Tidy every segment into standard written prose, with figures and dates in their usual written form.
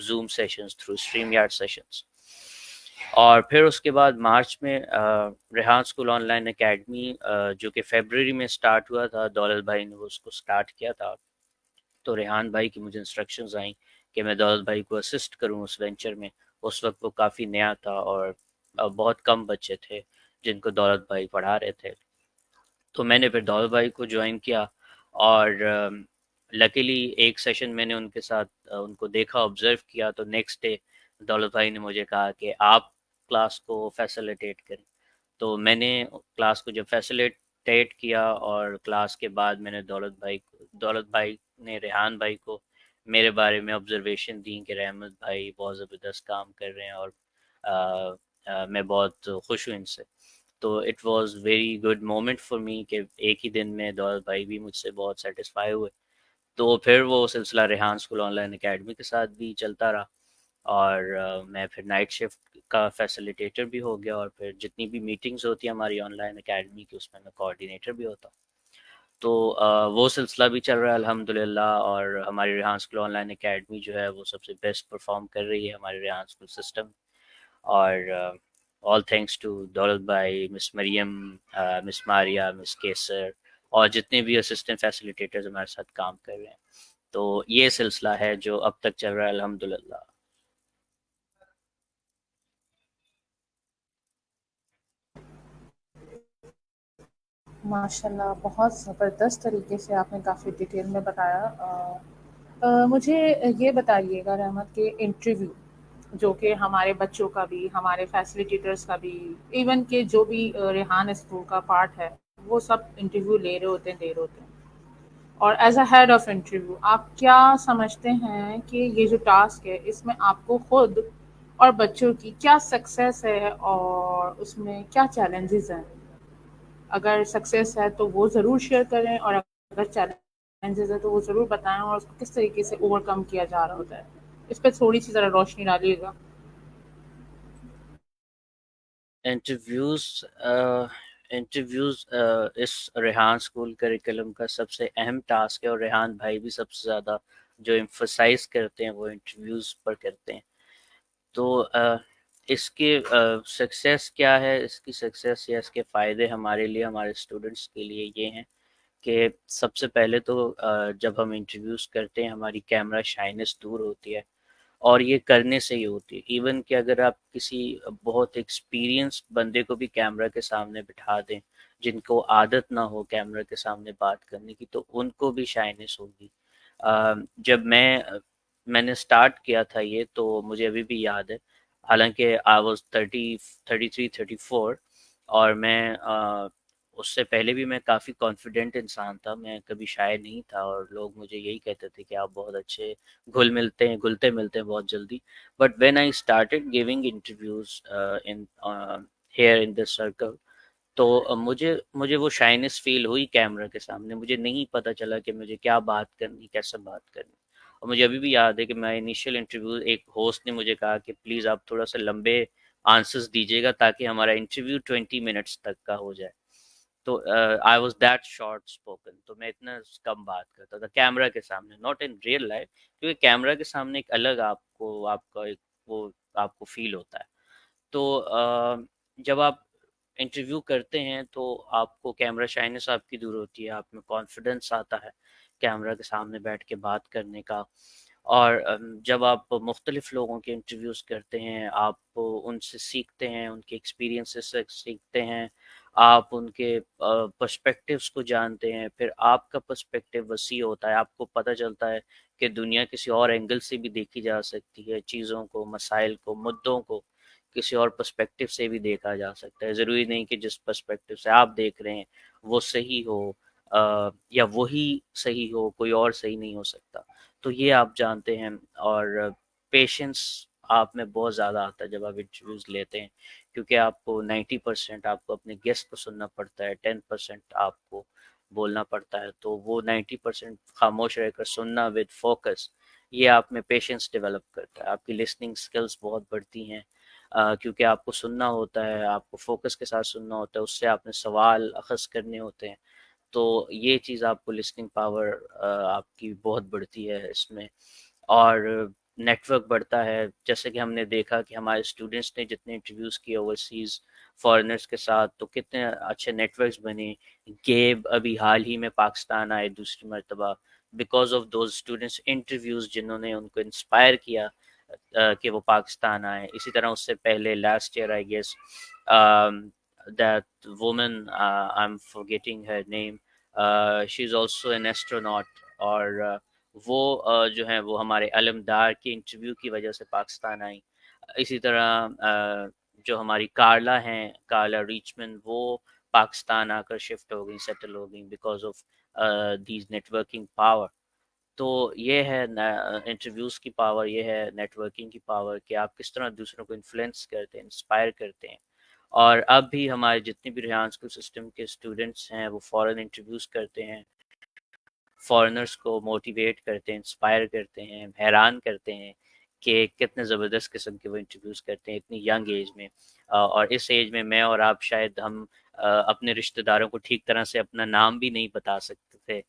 Zoom sessions, through stream yard sessions. اور پھر اس کے بعد مارچ میں Rehan school on line academy جو کہ فیبرری میں اسٹارٹ ہوا تھا، دولت بھائی نے اس کو اسٹارٹ کیا تھا. تو ریحان بھائی کی مجھے انسٹرکشنز آئیں کہ میں دولت بھائی کو اسسٹ کروں اس وینچر میں. اس وقت وہ کافی نیا تھا اور بہت کم بچے تھے جن کو دولت بھائی پڑھا رہے تھے. تو میں نے پھر دولت بھائی کو جوائن کیا اور لکیلی ایک سیشن میں نے ان کے ساتھ ان کو دیکھا، آبزرو کیا. تو نیکسٹ ڈے دولت بھائی نے مجھے کہا کہ آپ کلاس کو فیسیلیٹیٹ کریں. تو میں نے کلاس کو جب فیسیلیٹیٹ کیا اور کلاس کے بعد میں نے دولت بھائی نے ریحان بھائی کو میرے بارے میں آبزرویشن دی کہ رحمت بھائی بہت زبردست کام کر رہے ہیں اور میں بہت خوش ہوں ان سے. تو it was very good moment for me کہ ایک ہی دن میں دولت بھائی بھی مجھ سے بہت سیٹسفائی ہوئے. تو پھر وہ سلسلہ Rehan school on line academy کے ساتھ بھی چلتا رہا اور میں پھر نائٹ شفٹ کا فیسیلیٹیٹر بھی ہو گیا اور پھر جتنی بھی میٹنگز ہوتی ہیں ہماری آن لائن اکیڈمی کی اس میں کوآرڈینیٹر بھی ہوتا. تو وہ سلسلہ بھی چل رہا ہے الحمدللہ. اور ہماری Rehan school on line academy جو ہے وہ سب سے بیسٹ پرفارم کر رہی ہے ہمارے ریحان اسکول سسٹم. اور آل تھینکس ٹو دولت بھائی، مس مریم، مس ماریا، مس کیسر اور جتنے بھی اسسٹنٹ فیسیلیٹیٹرز ہمارے ساتھ کام کر رہے ہیں. تو یہ سلسلہ ہے جو اب تک چل رہا ہے الحمدللہ. ماشاء اللہ، بہت زبردست طریقے سے آپ نے کافی ڈیٹیل میں بتایا. مجھے یہ بتائیے گا رحمت کہ انٹرویو جو کہ ہمارے بچوں کا بھی، ہمارے فیسیلیٹیٹرز کا بھی، ایون کہ جو بھی ریحان اسکول کا پارٹ ہے، وہ سب انٹرویو لے رہے ہوتے ہیں، دے رہے ہوتے ہیں. اور as a head of interview آپ کیا سمجھتے ہیں کہ یہ جو ٹاسک ہے اس میں آپ کو خود اور بچوں کی کیا سکسیس ہے اور اس میں کیا چیلنجز ہیں؟ اگر سکسیس ہے تو وہ ضرور شیئر کریں، اور اگر چیلنجز ہے تو وہ ضرور بتائیں، اور اس کو کس طریقے سے اوور کم کیا جا رہا ہوتا ہے. اس پہ تھوڑی سی ذرا روشنی ڈالیے گا. انٹرویوز انٹرویوز اس ریحان اسکول کریکلم کا سب سے اہم ٹاسک ہے اور ریحان بھائی بھی سب سے زیادہ جو ایمفسائز کرتے ہیں وہ انٹرویوز پر کرتے ہیں. تو اس کے سکسیس کیا ہے، اس کی سکسیس یا اس کے فائدے ہمارے لیے، ہمارے اسٹوڈنٹس کے لیے یہ ہیں کہ سب سے پہلے تو جب ہم انٹرویوز کرتے ہیں ہماری کیمرہ شائنس دور ہوتی ہے اور یہ کرنے سے ہی ہوتی ہے. ایون کہ اگر آپ کسی بہت ایکسپیرینس بندے کو بھی کیمرہ کے سامنے بٹھا دیں جن کو عادت نہ ہو کیمرہ کے سامنے بات کرنے کی تو ان کو بھی شائنس ہوگی. جب میں نے سٹارٹ کیا تھا یہ تو مجھے ابھی بھی یاد ہے، حالانکہ آئی واز 33 34 اور میں اس سے پہلے بھی میں کافی کانفیڈنٹ انسان تھا، میں کبھی شائع نہیں تھا اور لوگ مجھے یہی کہتے تھے کہ آپ بہت اچھے گھلتے ملتے ہیں بہت جلدی. But when I started giving interviews in here in this circle تو مجھے وہ شائنس فیل ہوئی کیمرہ کے سامنے. مجھے نہیں پتہ چلا کہ مجھے کیا بات کرنی، کیسے بات کرنی. اور مجھے ابھی بھی یاد ہے کہ میں انیشیل انٹرویو ایک ہوسٹ نے مجھے کہا کہ پلیز آپ تھوڑا سا لمبے آنسرز دیجیے گا تاکہ ہمارا انٹرویو 20 منٹس تک کا ہو جائے. تو I was that short spoken. تو میں اتنا کم بات کرتا تھا کیمرہ کے سامنے، ناٹ ان ریئل لائف، کیونکہ کیمرہ کے سامنے ایک الگ آپ کا ایک وہ آپ کو فیل ہوتا ہے. تو جب آپ انٹرویو کرتے ہیں تو آپ کو کیمرہ شائنس آپ کی دور ہوتی ہے، آپ میں کانفیڈنس آتا ہے کیمرہ کے سامنے بیٹھ کے بات کرنے کا. اور جب آپ مختلف لوگوں کے انٹرویوز کرتے ہیں آپ ان سے سیکھتے ہیں، ان کے ایکسپیرینسز سے سیکھتے ہیں، آپ ان کے پرسپیکٹیوز کو جانتے ہیں. پھر آپ کا پرسپیکٹیو وسیع ہوتا ہے، آپ کو پتہ چلتا ہے کہ دنیا کسی اور اینگل سے بھی دیکھی جا سکتی ہے، چیزوں کو، مسائل کو، مدعوں کو کسی اور پرسپیکٹیو سے بھی دیکھا جا سکتا ہے. ضروری نہیں کہ جس پرسپیکٹیو سے آپ دیکھ رہے ہیں وہ صحیح ہو یا وہی صحیح ہو، کوئی اور صحیح نہیں ہو سکتا. تو یہ آپ جانتے ہیں. اور پیشنس آپ میں بہت زیادہ آتا ہے جب آپ انٹرویوز لیتے ہیں، کیونکہ آپ کو 90% آپ کو اپنے گیسٹ کو سننا پڑتا ہے، 10% آپ کو بولنا پڑتا ہے. تو وہ 90% خاموش رہ کر سننا ود فوکس، یہ آپ میں پیشنس ڈیولپ کرتا ہے. آپ کی لسننگ سکلز بہت بڑھتی ہیں کیونکہ آپ کو سننا ہوتا ہے، آپ کو فوکس کے ساتھ سننا ہوتا ہے، اس سے آپ نے سوال اخذ کرنے ہوتے ہیں. تو یہ چیز آپ کو لسننگ پاور آپ کی بہت بڑھتی ہے اس میں. اور نیٹ ورک بڑھتا ہے. جیسے کہ ہم نے دیکھا کہ ہمارے اسٹوڈنٹس نے جتنے انٹرویوز کیے اوورسیز فارنرس کے ساتھ تو کتنے اچھے نیٹ ورکس بنے. گیب ابھی حال ہی میں پاکستان آئے دوسری مرتبہ because of those students interviews جنہوں نے ان کو انسپائر کیا کہ وہ پاکستان آئے. اسی طرح اس سے پہلے last year I guess that woman I am forgetting her name, she is also an astronaut. اور وہ جو ہیں وہ ہمارے علمدار کے انٹرویو کی وجہ سے پاکستان آئیں. اسی طرح جو ہماری کارلا ہیں کارلا ریچمن وہ پاکستان آ کر شفٹ ہو گئی سیٹل ہو گئی because of these networking power. تو یہ ہے انٹرویوز کی پاور, یہ ہے نیٹ ورکنگ کی پاور کہ آپ کس طرح دوسروں کو انفلوئنس کرتے ہیں, انسپائر کرتے ہیں. اور اب بھی ہمارے جتنے بھی ریحان اسکول سسٹم کے اسٹوڈنٹس ہیں وہ فورن انٹرویوز کرتے ہیں, فارنرس کو موٹیویٹ کرتے ہیں, انسپائر کرتے ہیں, حیران کرتے ہیں کہ کتنے زبردست قسم کے وہ انٹرویوز کرتے ہیں اتنی ینگ ایج میں. اور اس ایج میں اور آپ شاید ہم اپنے رشتہ داروں کو ٹھیک طرح سے اپنا نام بھی نہیں بتا سکتے تھے,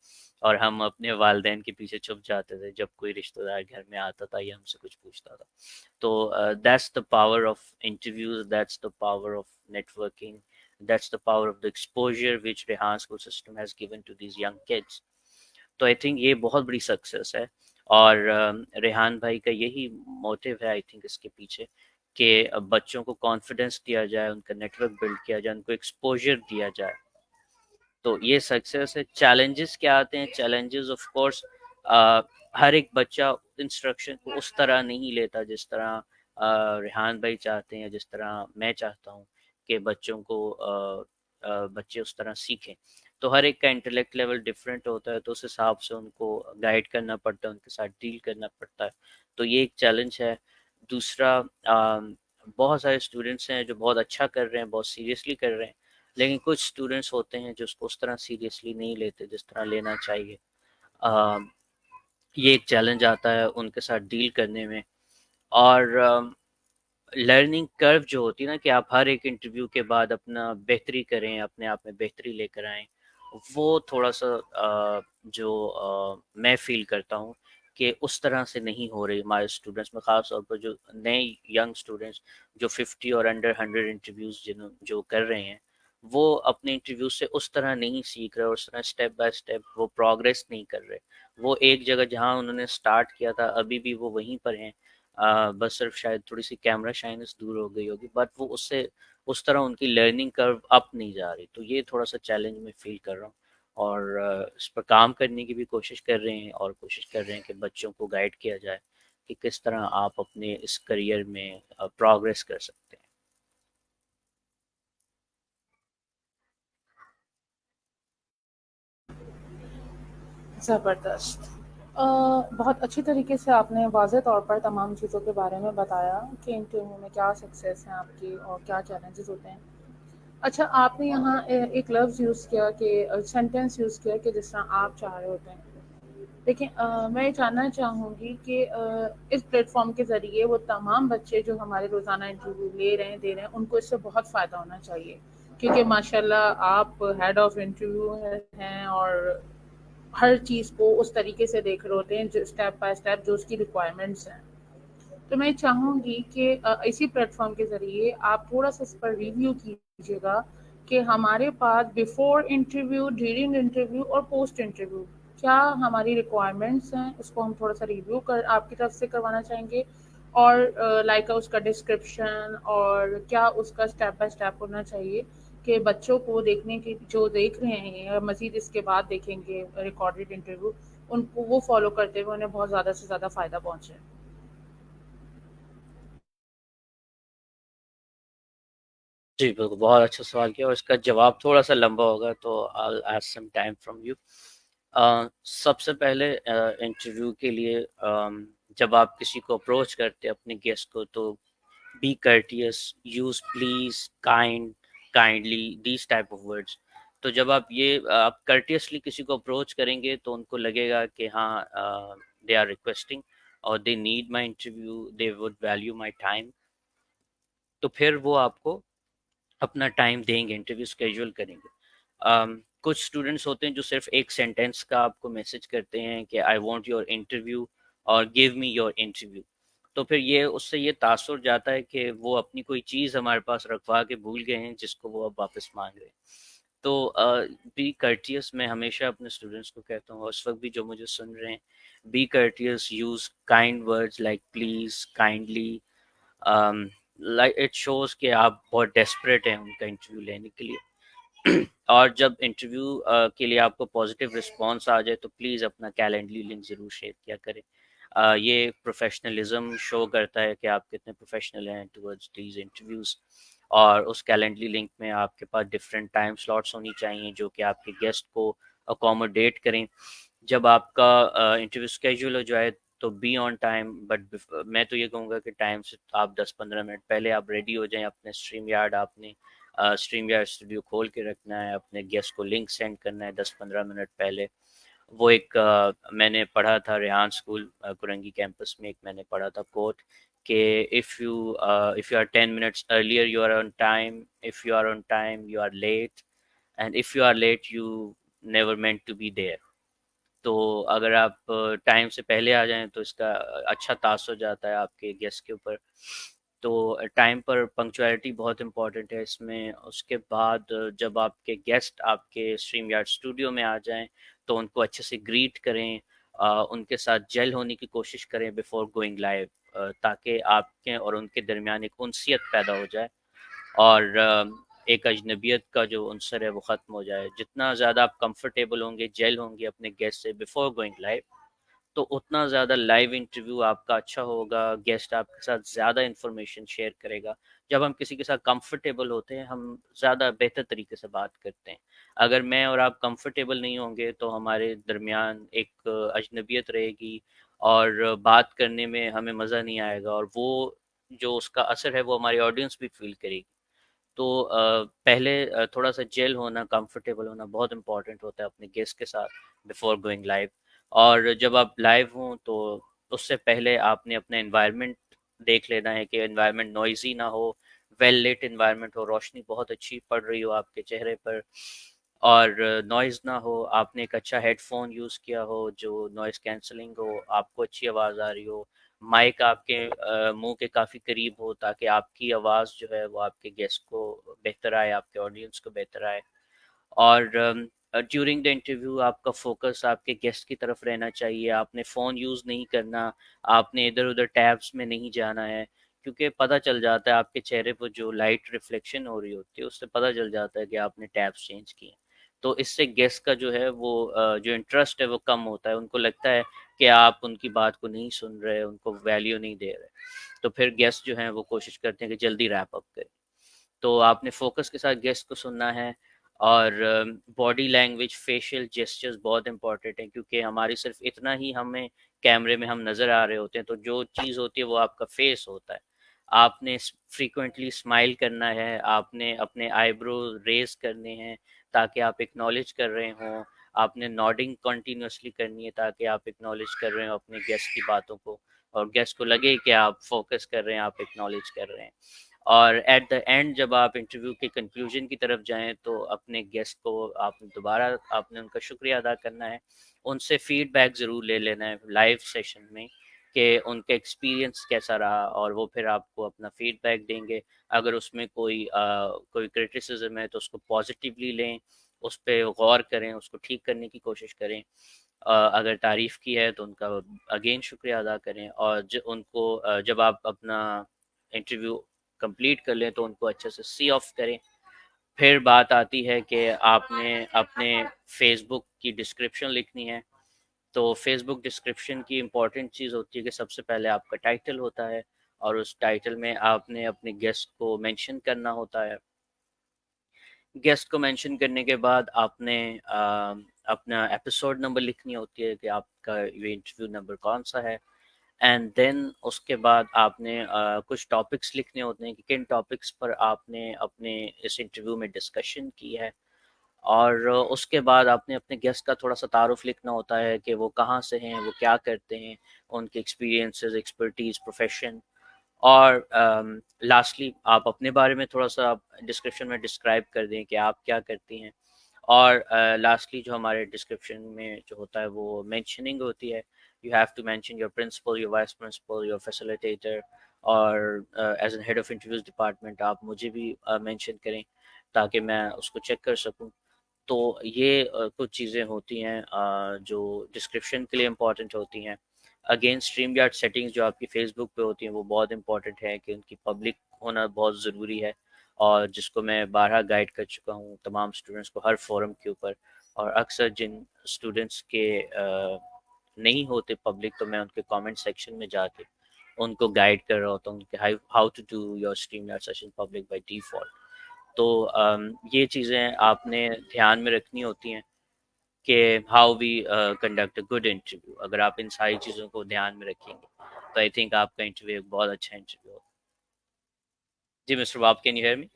اور ہم اپنے والدین کے پیچھے چھپ جاتے تھے جب کوئی رشتہ دار گھر میں آتا تھا یا ہم سے کچھ پوچھتا تھا. تو that's the power of interviews, that's the power of networking, that's the power of the exposure which Rehan school system has given to these young kids. تو آئی تھنک یہ بہت بڑی سکسیس ہے, اور ریحان بھائی کا یہی موٹیو ہے آئی تھنک اس کے پیچھے کہ بچوں کو کانفیڈنس دیا جائے, ان کا نیٹ ورک بلڈ کیا جائے, ان کو ایکسپوجر دیا جائے. تو یہ سکسیس ہے. چیلنجز کیا آتے ہیں؟ چیلنجز آف کورس ہر ایک بچہ انسٹرکشن کو اس طرح نہیں لیتا جس طرح ریحان بھائی چاہتے ہیں, جس طرح میں چاہتا ہوں کہ بچوں کو بچے اس طرح سیکھیں. تو ہر ایک کا انٹلیکٹ لیول ڈفرینٹ ہوتا ہے, تو اس حساب سے ان کو گائیڈ کرنا پڑتا ہے, ان کے ساتھ ڈیل کرنا پڑتا ہے. تو یہ ایک چیلنج ہے. دوسرا بہت سارے اسٹوڈنٹس ہیں جو بہت اچھا کر رہے ہیں, بہت سیریسلی کر رہے ہیں, لیکن کچھ اسٹوڈنٹس ہوتے ہیں جو اس کو اس طرح سیریسلی نہیں لیتے جس طرح لینا چاہیے. یہ ایک چیلنج آتا ہے ان کے ساتھ ڈیل کرنے میں. اور لرننگ کرو جو ہوتی ہے نا کہ آپ ہر ایک انٹرویو کے بعد اپنا بہتری کریں, اپنے آپ میں بہتری لے کر آئیں, وہ تھوڑا سا جو میں فیل کرتا ہوں کہ اس طرح سے نہیں ہو رہی ہمارے اسٹوڈنٹس میں, خاص طور پر جو نئے ینگ اسٹوڈنٹس جو 50 اور انڈر 100 انٹرویوز جو کر رہے ہیں وہ اپنے انٹرویو سے اس طرح نہیں سیکھ رہے, اور اس طرح اسٹیپ بائی اسٹیپ وہ پروگریس نہیں کر رہے. وہ ایک جگہ جہاں انہوں نے سٹارٹ کیا تھا ابھی بھی وہ وہیں پر ہیں, بس صرف شاید تھوڑی سی کیمرہ شائنس دور ہو گئی ہوگی, بٹ وہ اس سے اس طرح ان کی لرننگ کرو اپ نہیں جا رہی. تو یہ تھوڑا سا چیلنج میں فیل کر رہا ہوں, اور اس پر کام کرنے کی بھی کوشش کر رہے ہیں, اور کوشش کر رہے ہیں کہ بچوں کو گائیڈ کیا جائے کہ کس طرح آپ اپنے اس کریئر میں پروگریس کر سکتے ہیں. زبردست. بہت اچھی طریقے سے آپ نے واضح طور پر تمام چیزوں کے بارے میں بتایا کہ انٹرویو میں کیا سکسیس ہیں آپ کی اور کیا چیلنجز ہوتے ہیں. اچھا, آپ نے یہاں ایک لفظ یوز کیا کہ سینٹینس یوز کیا کہ جس طرح آپ چاہ رہے ہوتے ہیں. لیکن میں یہ جاننا چاہوں گی کہ اس پلیٹ فارم کے ذریعے وہ تمام بچے جو ہمارے روزانہ انٹرویو لے رہے ہیں دے رہے ہیں ان کو اس سے بہت فائدہ ہونا چاہیے, کیونکہ ماشاء اللہ آپ ہیڈ آف انٹرویو ہیں اور ہر چیز کو اس طریقے سے دیکھ رہے ہوتے ہیں جو اسٹیپ بائی اسٹیپ جو اس کی ریکوائرمنٹس ہیں. تو میں چاہوں گی کہ اسی پلیٹ فارم کے ذریعے آپ تھوڑا سا اس پر ریویو کیجیے گا کہ ہمارے پاس بیفور انٹرویو, ڈیورنگ انٹرویو اور پوسٹ انٹرویو کیا ہماری ریکوائرمنٹس ہیں, اس کو ہم تھوڑا سا ریویو آپ کی طرف سے کروانا چاہیں گے. اور لائک اس کا ڈسکرپشن اور کیا اس کا اسٹیپ بائی اسٹیپ ہونا چاہیے کہ بچوں کو دیکھنے کی جو دیکھ رہے ہیں یا مزید اس کے بعد دیکھیں گے ریکارڈڈ انٹرویو, ان کو وہ فالو کرتے ہوئے انہیں بہت زیادہ سے زیادہ فائدہ پہنچے. جی بالکل, بہت اچھا سوال کیا, اور اس کا جواب تھوڑا سا لمبا ہوگا تو I'll ask some time from you. سب سے پہلے انٹرویو کے لیے جب آپ کسی کو اپروچ کرتے اپنے گیسٹ کو تو be courteous, use please, kind, kindly, these type of words. تو جب آپ کرٹیسلی کسی کو اپروچ کریں گے تو ان کو لگے گا کہ ہاں دے آر ریکویسٹنگ اور they need my interview, they would value my time, تو پھر وہ آپ کو اپنا ٹائم دیں گے, انٹرویو اسکیجول کریں گے. کچھ اسٹوڈنٹس ہوتے ہیں جو صرف ایک سینٹینس کا آپ کو میسج کرتے ہیں کہ آئی وانٹ یور انٹرویو اور گیو می یور انٹرویو. تو پھر یہ اس سے یہ تاثر جاتا ہے کہ وہ اپنی کوئی چیز ہمارے پاس رکھوا کے بھول گئے ہیں جس کو وہ اب واپس مانگ رہے ہیں. تو بی کرٹیس میں ہمیشہ اپنے اسٹوڈنٹس کو کہتا ہوں، اور اس وقت بھی جو مجھے سن رہے ہیں، be courteous, use kind words like please, kindly. Like it shows کہ آپ بہت ڈیسپریٹ ہیں ان کا انٹرویو لینے کے لیے. اور جب انٹرویو کے لیے آپ کو پازیٹیو رسپانس آ جائے تو پلیز اپنا کیلنڈلی لنک ضرور شیئر کیا کریں. یہ پروفیشنلزم شو کرتا ہے کہ آپ کتنے پروفیشنل ہیں ٹورڈز دیز انٹرویوز. اور اس کیلنڈری لنک میں آپ کے پاس ڈفرینٹ ٹائم سلاٹس ہونی چاہیے جو کہ آپ کے گیسٹ کو اکوموڈیٹ کریں. جب آپ کا انٹرویو اسکیجول ہو جائے تو بی آن ٹائم، بٹ میں تو یہ کہوں گا کہ ٹائم سے آپ 10-15 منٹ پہلے آپ ریڈی ہو جائیں. اپنے اسٹریم یارڈ آپ نے اسٹریم یارڈ اسٹوڈیو کھول کے رکھنا ہے، اپنے گیسٹ کو لنک سینڈ کرنا ہے 10-15 منٹ پہلے. وہ ایک میں نے پڑھا تھا ریحان اسکول کرنگی کیمپس میں، ایک میں نے پڑھا تھا کوٹ کہ if you are 10 minutes earlier you are on time, if you are on time you are late, and if you are late you never meant to be there. تو اگر آپ ٹائم سے پہلے آ جائیں تو اس کا اچھا تاثر جاتا ہے آپ کے گیسٹ کے اوپر. تو ٹائم پر پنکچویلٹی بہت امپورٹنٹ ہے اس میں. اس کے بعد جب آپ کے گیسٹ آپ کے اسٹریم یارڈ اسٹوڈیو میں آ جائیں تو ان کو اچھے سے گریٹ کریں، ان کے ساتھ جیل ہونے کی کوشش کریں بیفور گوئنگ لائیو، تاکہ آپ کے اور ان کے درمیان ایک انسیت پیدا ہو جائے اور ایک اجنبیت کا جو عنصر ہے وہ ختم ہو جائے. جتنا زیادہ آپ کمفرٹیبل ہوں گے، جیل ہوں گے اپنے گیسٹ سے بیفور گوئنگ لائیو، تو اتنا زیادہ لائیو انٹرویو آپ کا اچھا ہوگا. گیسٹ آپ کے ساتھ زیادہ انفارمیشن شیئر کرے گا. جب ہم کسی کے ساتھ کمفرٹیبل ہوتے ہیں ہم زیادہ بہتر طریقے سے بات کرتے ہیں. اگر میں اور آپ کمفرٹیبل نہیں ہوں گے تو ہمارے درمیان ایک اجنبیت رہے گی اور بات کرنے میں ہمیں مزہ نہیں آئے گا، اور وہ جو اس کا اثر ہے وہ ہماری آڈینس بھی فیل کرے گی. تو پہلے تھوڑا سا جیل ہونا، کمفرٹیبل ہونا بہت امپورٹنٹ ہوتا ہے اپنے گیسٹ کے ساتھ بیفور گوئنگ لائیو. اور جب آپ لائیو ہوں تو اس سے پہلے آپ نے اپنا انوائرمنٹ دیکھ لینا ہے کہ انوائرمنٹ نوائزی نہ ہو، ویل لیٹ انوائرمنٹ ہو، روشنی بہت اچھی پڑ رہی ہو آپ کے چہرے پر اور نوائز نہ ہو. آپ نے ایک اچھا ہیڈ فون یوز کیا ہو جو نوائز کینسلنگ ہو، آپ کو اچھی آواز آ رہی ہو، مائک آپ کے منہ کے کافی قریب ہو تاکہ آپ کی آواز جو ہے وہ آپ کے گیسٹ کو بہتر آئے، آپ کے آڈینس کو بہتر آئے. اور ڈیورنگ دا انٹرویو آپ کا فوکس آپ کے گیسٹ کی طرف رہنا چاہیے. آپ نے فون یوز نہیں کرنا، آپ نے ادھر ادھر ٹیبس میں نہیں جانا ہے، کیونکہ پتہ چل جاتا ہے آپ کے چہرے پر جو لائٹ ریفلیکشن ہو رہی ہوتی ہے اس سے پتہ چل جاتا ہے کہ آپ نے ٹیبس چینج کیے. تو اس سے گیسٹ کا جو ہے وہ جو انٹرسٹ ہے وہ کم ہوتا ہے. ان کو لگتا ہے کہ آپ ان کی بات کو نہیں سن رہے، ان کو ویلیو نہیں دے رہے. تو پھر گیسٹ جو ہیں وہ کوشش کرتے ہیں کہ جلدی ریپ اپ کریں. تو آپ نے فوکس کے ساتھ گیسٹ کو سننا ہے. اور باڈی لینگویج، فیشیل جیسچرز بہت امپورٹنٹ ہیں، کیونکہ ہماری صرف اتنا ہی ہمیں کیمرے میں ہم نظر آ رہے ہوتے ہیں، تو جو چیز ہوتی ہے وہ آپ کا فیس ہوتا ہے. آپ نے فریکوینٹلی اسمائل کرنا ہے، آپ نے اپنے آئی برو ریز کرنے ہیں تاکہ آپ اکنالج کر رہے ہوں. آپ نے نوڈنگ کنٹینیوسلی کرنی ہے تاکہ آپ اکنالج کر رہے ہوں اپنے گیسٹ کی باتوں کو، اور گیسٹ کو لگے کہ آپ فوکس کر رہے ہیں، آپ اکنالج کر رہے ہیں. اور ایٹ دا اینڈ جب آپ انٹرویو کے کنکلوژن کی طرف جائیں تو اپنے گیسٹ کو آپ نے دوبارہ آپ نے ان کا شکریہ ادا کرنا ہے. ان سے فیڈ بیک ضرور لے لینا ہے لائیو سیشن میں کہ ان کا ایکسپیرینس کیسا رہا، اور وہ پھر آپ کو اپنا فیڈ بیک دیں گے. اگر اس میں کوئی کرٹیسزم ہے تو اس کو پازیٹیولی لیں، اس پہ غور کریں، اس کو ٹھیک کرنے کی کوشش کریں. اگر تعریف کی ہے تو ان کا اگین شکریہ ادا کریں. اور ان کو جب آپ اپنا انٹرویو کمپلیٹ کر لیں تو ان کو اچھے سے سی آف کریں. پھر بات آتی ہے کہ آپ نے اپنے فیس بک کی ڈسکرپشن لکھنی ہے. تو فیس بک ڈسکرپشن کی امپورٹنٹ چیز ہوتی ہے کہ سب سے پہلے آپ کا ٹائٹل ہوتا ہے، اور اس ٹائٹل میں آپ نے اپنے گیسٹ کو مینشن کرنا ہوتا ہے. گیسٹ کو مینشن کرنے کے بعد آپ نے اپنا ایپیسوڈ نمبر لکھنی ہوتی ہے کہ آپ کا یہ انٹرویو نمبر کون سا ہے. اینڈ دین اس کے بعد آپ نے کچھ ٹاپکس لکھنے ہوتے ہیں کہ کن ٹاپکس پر آپ نے اپنے اس انٹرویو میں ڈسکشن کی ہے. اور اس کے بعد آپ نے اپنے گیسٹ کا تھوڑا سا تعارف لکھنا ہوتا ہے کہ وہ کہاں سے ہیں، وہ کیا کرتے ہیں، ان کے ایکسپیرینسز، ایکسپرٹیز، پروفیشن. اور لاسٹلی آپ اپنے بارے میں تھوڑا سا ڈسکرپشن میں ڈسکرائب کر دیں کہ آپ کیا کرتی ہیں. اور لاسٹلی جو ہمارے ڈسکرپشن میں جو ہوتا ہے وہ مینشننگ ہوتی ہے you have to mention your principal, your vice principal, your facilitator, اور as an head of interviews department آپ مجھے بھی مینشن کریں تاکہ میں اس کو چیک کر سکوں. تو یہ کچھ چیزیں ہوتی ہیں جو ڈسکرپشن کے لیے امپورٹنٹ ہوتی ہیں. اگین اسٹریم یارڈ سیٹنگز جو آپ کی فیس بک پہ ہوتی ہیں وہ بہت امپورٹنٹ ہے کہ ان کی پبلک ہونا بہت ضروری ہے، اور جس کو میں بارہا گائیڈ کر چکا ہوں تمام اسٹوڈنٹس کو ہر فورم کے اوپر. اور اکثر جن اسٹوڈنٹس کے نہیں ہوتے پبلک، تو میں ان کے کامنٹ سیکشن میں جا کے ان کو گائیڈ کر رہا ہوتا ہوں کہ how to do your StreamYard session public by default. تو یہ چیزیں آپ نے دھیان میں رکھنی ہوتی ہیں کہ how we conduct a good interview. اگر آپ ان ساری چیزوں کو دھیان میں رکھیں گے تو آئی تھنک آپ کا انٹرویو ایک بہت اچھا انٹرویو ہوگا. جی مسٹر باب، کین یو ہیئر می؟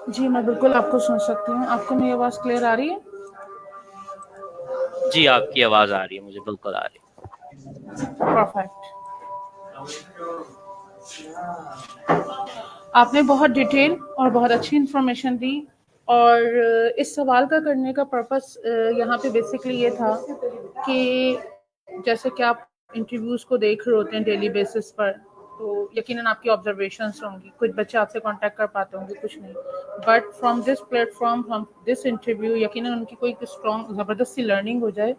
جی میں بالکل آپ کو سن سکتی ہوں. آپ کو میری آواز کلیئر آ رہی ہے؟ جی آپ کی آواز آ رہی ہے، مجھے بالکل آ رہی ہے. پرفیکٹ. آپ نے بہت ڈیٹیل اور بہت اچھی انفارمیشن دی، اور اس سوال کا کرنے کا پرپس یہاں پہ بیسکلی یہ تھا کہ جیسے کہ آپ انٹرویوز کو دیکھ رہے ہوتے ہیں ڈیلی بیسس پر، تو یقیناً آپ کی آبزرویشنس ہوں گی، کچھ بچے آپ سے کانٹیکٹ کر پاتے ہوں گے، کچھ نہیں. But from this plate form, from this interview, یقیناً ان کی کوئی اسٹرانگ زبردستی لرننگ ہو جائے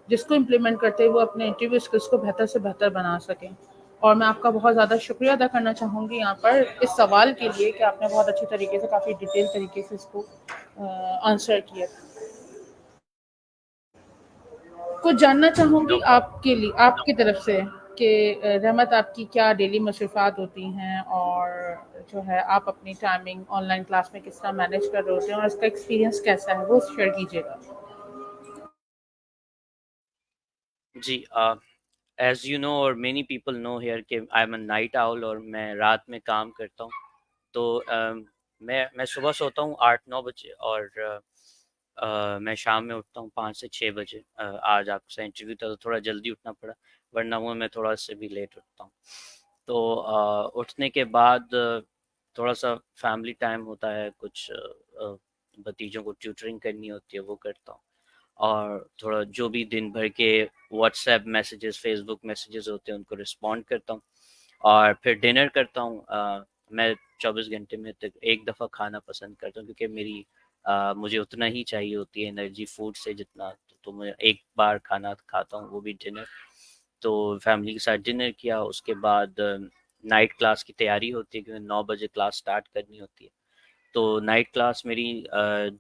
جس کو امپلیمنٹ کرتے ہوئے وہ اپنے انٹرویو اسکلس کو بہتر سے بہتر بنا سکیں. اور میں آپ کا بہت زیادہ شکریہ ادا کرنا چاہوں گی یہاں پر اس سوال کے لیے کہ آپ نے بہت اچھی طریقے سے، کافی ڈیٹیل طریقے سے اس کو آنسر کیا. کچھ جاننا چاہوں نو گی آپ کے لیے، آپ کی طرف سے، کہ رحمت آپ کی کیا ڈیلی مصروفات ہوتی ہیں، اور جو ہے آپ اپنی ٹائمنگ آن لائن کلاس میں کس طرح مینیج کر رہے ہوتے ہیں، اور اس کا ایکسپیرینس کیسا ہے وہ شیئر کیجیے گا. جی ایز یو نو اور مینی پیپل نو ہیئر کہ آئی ایم اے نائٹ آؤل، اور میں رات میں کام کرتا ہوں. تو میں صبح سوتا ہوں 8-9 بجے، اور میں شام میں اٹھتا ہوں 5 سے 6 بجے. آج آپ سے انٹرویو تھا تو تھوڑا جلدی اٹھنا پڑا، ورنہ وہ میں تھوڑا سے بھی لیٹ اٹھتا ہوں. تو اٹھنے کے بعد تھوڑا سا فیملی ٹائم ہوتا ہے، کچھ بھتیجوں کو ٹیوٹرنگ کرنی ہوتی ہے وہ کرتا ہوں، اور تھوڑا جو بھی دن بھر کے واٹس ایپ میسیجز، فیس بک میسیجز ہوتے ہیں ان کو رسپونڈ کرتا ہوں، اور پھر ڈنر کرتا ہوں. میں 24 گھنٹے میں تک ایک دفعہ کھانا پسند کرتا ہوں، کیونکہ مجھے اتنا ہی چاہیے ہوتی ہے انرجی فوڈ سے جتنا، تو میں ایک بار کھانا کھاتا ہوں، وہ بھی ڈنر. تو فیملی کے ساتھ ڈنر کیا، اس کے بعد نائٹ کلاس کی تیاری ہوتی ہے کیونکہ 9 بجے کلاس سٹارٹ کرنی ہوتی ہے. تو نائٹ کلاس میری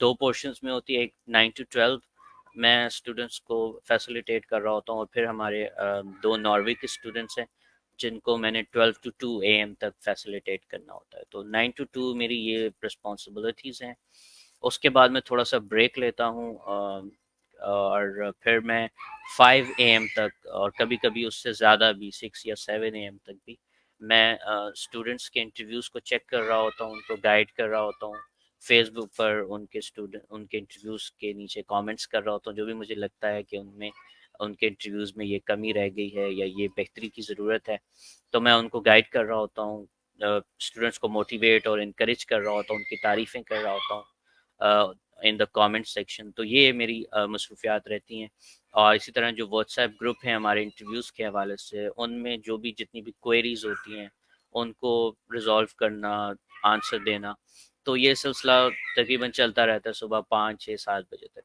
2 پورشنز میں ہوتی ہے، ایک 9 to 12 میں اسٹوڈنٹس کو فیسیلیٹیٹ کر رہا ہوتا ہوں، اور پھر ہمارے 2 ناروے کے اسٹوڈنٹس ہیں جن کو میں نے 12 to 2 AM تک فیسیلیٹیٹ کرنا ہوتا ہے. تو 9 to 2 میری یہ رسپانسبلٹیز ہیں. اس کے بعد میں تھوڑا سا بریک لیتا ہوں، اور پھر میں 5 AM تک، اور کبھی کبھی اس سے زیادہ بھی 6 یا 7 AM تک بھی میں اسٹوڈنٹس کے انٹرویوز کو چیک کر رہا ہوتا ہوں، ان کو گائیڈ کر رہا ہوتا ہوں. فیس بک پر ان کے انٹرویوز کے نیچے کامنٹس کر رہا ہوتا ہوں، جو بھی مجھے لگتا ہے کہ ان کے انٹرویوز میں یہ کمی رہ گئی ہے یا یہ بہتری کی ضرورت ہے، تو میں ان کو گائیڈ کر رہا ہوتا ہوں. اسٹوڈنٹس کو موٹیویٹ اور انکریج کر رہا ہوتا ہوں، ان کی تعریفیں کر رہا ہوتا ہوں ان دا کامنٹ سیکشن. تو یہ میری مصروفیات رہتی ہیں. اور اسی طرح جو واٹس ایپ گروپ ہیں ہمارے انٹرویوز کے حوالے سے، ان میں جو بھی جتنی بھی کوئریز ہوتی ہیں ان کو ریزالو کرنا، آنسر دینا، تو یہ سلسلہ تقریباً چلتا رہتا ہے صبح 5-6-7 بجے تک.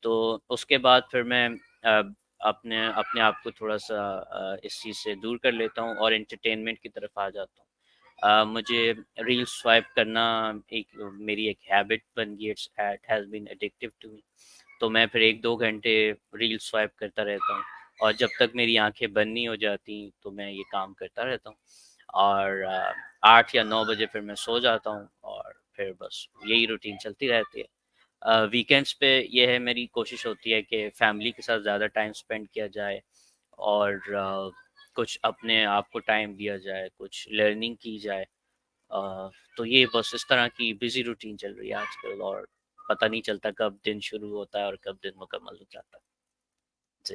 تو اس کے بعد پھر میں اپنے آپ کو تھوڑا سا اس چیز سے دور کر لیتا ہوں اور انٹرٹینمنٹ کی طرف آ جاتا ہوں. مجھے ریل سوائپ کرنا میری ایک ہیبٹ بن گئی، it has been addictive to me. تو میں پھر 1-2 گھنٹے ریل سوائپ کرتا رہتا ہوں، اور جب تک میری آنکھیں بند نہیں ہو جاتی تو میں یہ کام کرتا رہتا ہوں. اور 8 یا 9 بجے پھر میں سو جاتا ہوں، اور پھر بس یہی روٹین چلتی رہتی ہے. ویکینڈس پہ یہ ہے، میری کوشش ہوتی ہے کہ فیملی کے ساتھ زیادہ ٹائم اسپینڈ کیا جائے، اور کچھ اپنے آپ کو ٹائم دیا جائے، کچھ لرننگ کی جائے. تو یہ بس اس طرح کی بزی روٹین چل رہی ہے آج کل، اور پتہ نہیں چلتا کب دن شروع ہوتا ہے اور کب دن مکمل ہو جاتا ہے. جی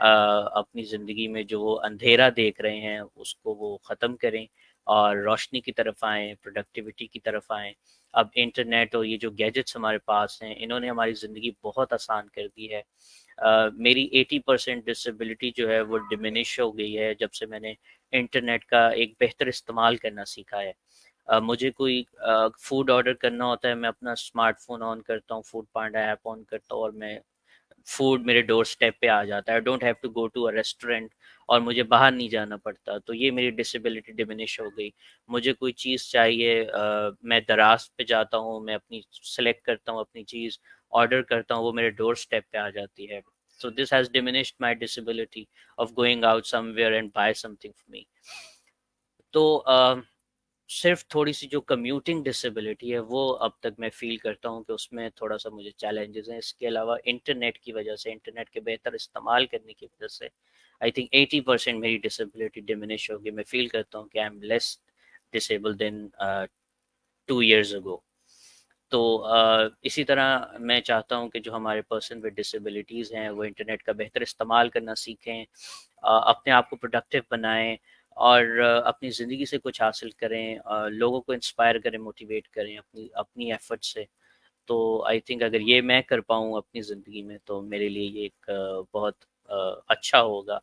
اپنی زندگی میں جو وہ اندھیرا دیکھ رہے ہیں اس کو وہ ختم کریں اور روشنی کی طرف آئیں، پروڈکٹیوٹی کی طرف آئیں۔ اب انٹرنیٹ اور یہ جو گیجٹس ہمارے پاس ہیں انہوں نے ہماری زندگی بہت آسان کر دی ہے۔ میری 80% ڈسیبلٹی جو ہے وہ ڈمینش ہو گئی ہے جب سے میں نے انٹرنیٹ کا ایک بہتر استعمال کرنا سیکھا ہے۔ مجھے کوئی فوڈ آرڈر کرنا ہوتا ہے، میں اپنا اسمارٹ فون آن کرتا ہوں، فوڈ پانڈا ایپ آن کرتا ہوں اور میں فوڈ میرے ڈور اسٹیپ پہ آ جاتا ہے۔ I don't have to go to a restaurant اور مجھے باہر نہیں جانا پڑتا، تو یہ میری ڈسیبلٹی ڈمینش ہو گئی۔ مجھے کوئی چیز چاہیے، میں دراز پہ جاتا ہوں، میں اپنی سلیکٹ کرتا ہوں اپنی چیز، آرڈر کرتا ہوں، وہ میرے ڈور اسٹیپ پہ آ جاتی ہے۔ So this has diminished my disability of going out somewhere and buy something for me. تو صرف تھوڑی سی جو کمیوٹنگ ڈسیبلٹی ہے وہ اب تک میں فیل کرتا ہوں کہ اس میں تھوڑا سا مجھے چیلنجز ہیں۔ اس کے علاوہ انٹرنیٹ کی وجہ سے، انٹرنیٹ کے بہتر استعمال کرنے کی وجہ سے آئی تھنک 80% میری ڈسیبلٹی ڈمینش ہوگی۔ میں فیل کرتا ہوں کہ I am less disable than 2 years ago۔ تو اسی طرح میں چاہتا ہوں کہ جو ہمارے پرسن ود ڈسیبلٹیز ہیں وہ انٹرنیٹ کا بہتر استعمال کرنا سیکھیں، اپنے آپ کو پروڈکٹیو بنائیں اور اپنی زندگی سے کچھ حاصل کریں، لوگوں کو انسپائر کریں، موٹیویٹ کریں اپنی ایفرٹ سے۔ تو آئی تھنک اگر یہ میں کر پاؤں اپنی زندگی میں تو میرے لیے یہ ایک بہت اچھا ہوگا،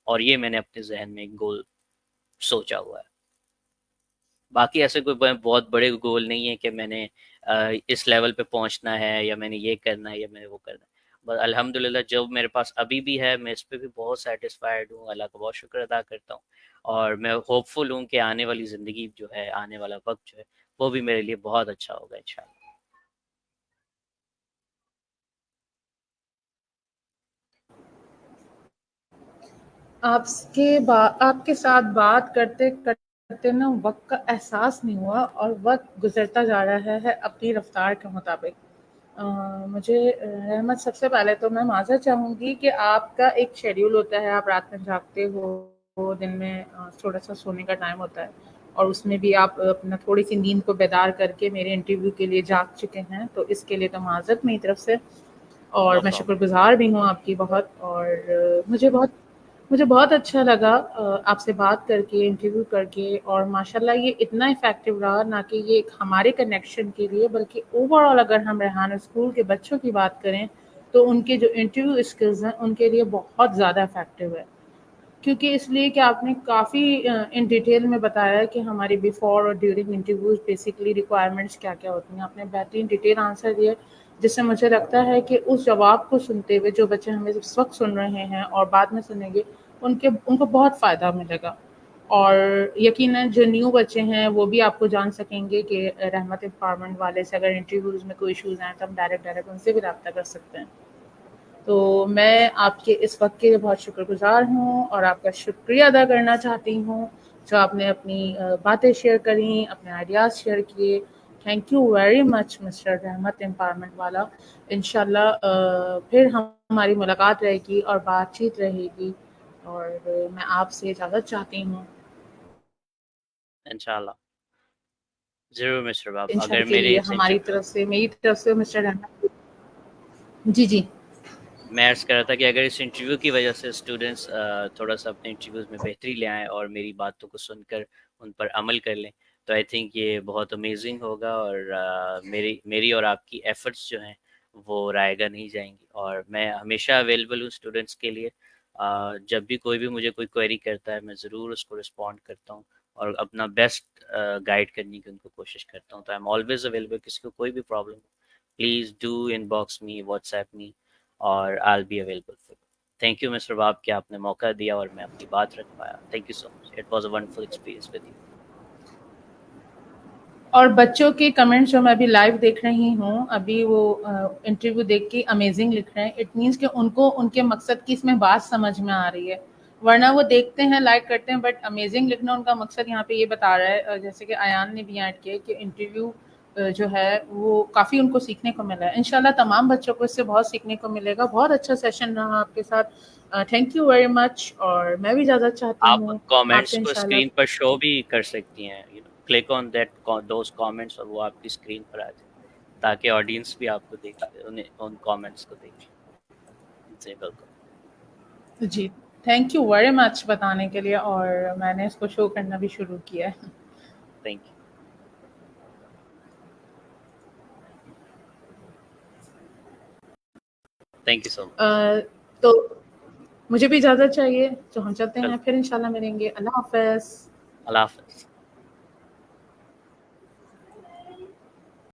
اور یہ میں نے اپنے ذہن میں ایک گول سوچا ہوا ہے۔ باقی ایسے کوئی بہت بڑے گول نہیں ہے کہ میں نے اس لیول پہ پہنچنا ہے یا میں نے یہ کرنا ہے یا میں نے وہ کرنا ہے۔ بس الحمد للہ جو میرے پاس ابھی بھی ہے میں اس پہ بھی بہت سیٹسفائیڈ ہوں، اللہ کا بہت شکر ادا کرتا ہوں، اور میں ہوپ فل ہوں کہ آنے والی زندگی جو ہے، آنے والا وقت جو ہے وہ بھی میرے لیے بہت اچھا ہوگا انشاءاللہ۔ آپ کے ساتھ بات کرتے کرتے نا وقت کا احساس نہیں ہوا اور وقت گزرتا جا رہا ہے اپنی رفتار کے مطابق۔ مجھے رحمت، سب سے پہلے تو میں معذرت چاہوں گی کہ آپ کا ایک شیڈیول ہوتا ہے، آپ رات میں جاگتے ہو، دن میں تھوڑا سا سونے کا ٹائم ہوتا ہے، اور اس میں بھی آپ اپنا تھوڑی سی نیند کو بیدار کر کے میرے انٹرویو کے لیے جاگ چکے ہیں، تو اس کے لیے تو معذرت میری طرف سے، اور نو میں شکر پرابلم۔ گزار بھی ہوں آپ کی بہت۔ اور مجھے بہت اچھا لگا آپ سے بات کر کے، انٹرویو کر کے، اور ماشاءاللہ یہ اتنا افیکٹو رہا، نہ کہ یہ ایک ہمارے کنیکشن کے لیے بلکہ اوور آل اگر ہم ریحان اسکول کے بچوں کی بات کریں تو ان کے جو انٹرویو اسکلز ہیں ان کے لیے بہت زیادہ افیکٹو ہے، کیونکہ اس لیے کہ آپ نے کافی ان ڈیٹیل میں بتایا کہ ہماری بیفور اور ڈیورنگ انٹرویوز بیسیکلی ریکوائرمنٹس کیا کیا ہوتی ہیں۔ آپ نے بہترین ڈیٹیل آنسر دیے، جس سے مجھے لگتا ہے کہ اس جواب کو سنتے ہوئے جو بچے ہمیں اس وقت سن رہے ہیں اور بعد میں سنیں گے ان کو بہت فائدہ ملے گا، اور یقیناً جو نیو بچے ہیں وہ بھی آپ کو جان سکیں گے کہ رحمت امپاورمنٹ والے سے اگر انٹرویوز میں کوئی ایشوز ہیں تو ہم ڈائریکٹ ان سے بھی رابطہ کر سکتے ہیں۔ تو میں آپ کے اس وقت کے لیے بہت شکر گزار ہوں اور آپ کا شکریہ ادا کرنا چاہتی ہوں جو آپ نے اپنی باتیں شیئر کریں، اپنے آئیڈیاز شیئر کیے۔ Thank you very much mister Rehmat empowerment والا۔ انشاءاللہ پھر ہماری ملاقات رہے گی اور بات چیت رہے گی، اور میں آپ سے اجازت چاہتی ہوں۔ انشاءاللہ ضرور مسٹر باب، اگر انشاءاللہ کے میرے لیے اس ہماری طرف سے، میری طرف سے مسٹر رحمت۔ جی جی میں عرض کر رہا تھا کہ اگر اس انٹرویو کی وجہ سے اسٹوڈنٹس تھوڑا سا اپنے انٹرویوز میں بہتری لے آئیں اور میری باتوں کو سن کر ان پر عمل کر لیں تو آئی تھنک یہ بہت امیزنگ ہوگا، اور میری اور آپ کی ایفرٹس جو ہیں وہ رائے گاہ نہیں جائیں گی، اور میں ہمیشہ اویلیبل ہوں اسٹوڈنٹس کے لیے۔ جب بھی کوئی بھی مجھے کوئی کوئری کرتا ہے میں ضرور اس کو رسپونڈ کرتا ہوں اور اپنا بیسٹ گائیڈ کرنے کی ان کو کوشش کرتا ہوں۔ تو آئی ایم آلویز اویلیبل، کسی کو کوئی بھی پرابلم ہو please do inbox me, WhatsApp me, اور I'll be available for you۔ Thank you mister Bob کہ آپ نے موقع دیا اور میں اپنی بات رکھ پایا۔ Thank you so much, it was a wonderful experience with you. اور بچوں کے کمنٹس جو میں ابھی لائیو دیکھ رہی ہوں، ابھی وہ انٹرویو دیکھ کے امیزنگ لکھ رہے ہیں، اٹ مینس کہ ان کو ان کے مقصد کی اس میں بات سمجھ میں آ رہی ہے، ورنہ وہ دیکھتے ہیں لائک کرتے ہیں، بٹ امیزنگ لکھنا ان کا مقصد یہاں پہ یہ بتا رہا ہے، جیسے کہ ایان نے بھی ایڈ کیا کہ انٹرویو جو ہے وہ کافی ان کو سیکھنے کو ملا ہے۔ انشاءاللہ تمام بچوں کو اس سے بہت سیکھنے کو ملے گا۔ بہت اچھا سیشن رہا آپ کے ساتھ، تھینک یو ویری مچ، اور میں بھی اجازت چاہتی آپ ہوں آپ سے کامنٹس کو انشاءاللہ۔ اسکرین پر شو بھی کر سکتی ہیں، click on that those comments, اور وہ آپ کی اسکرین پر آ جائے تاکہ آڈینس بھی آپ کو دیکھ، انہیں ان کامنٹس کو دیکھ۔ جی بالکل۔ جی تھینک یو ویری مچ بتانے کے لیے، اور میں نے اس کو شو کرنا بھی شروع کیا ہے. Thank you. Thank you so much. تو مجھے بھی اجازت چاہیے، تو ہم چلتے ہیں، چلتے پھر انشاءاللہ ملیں گے. اللہ حافظ. اللہ حافظ.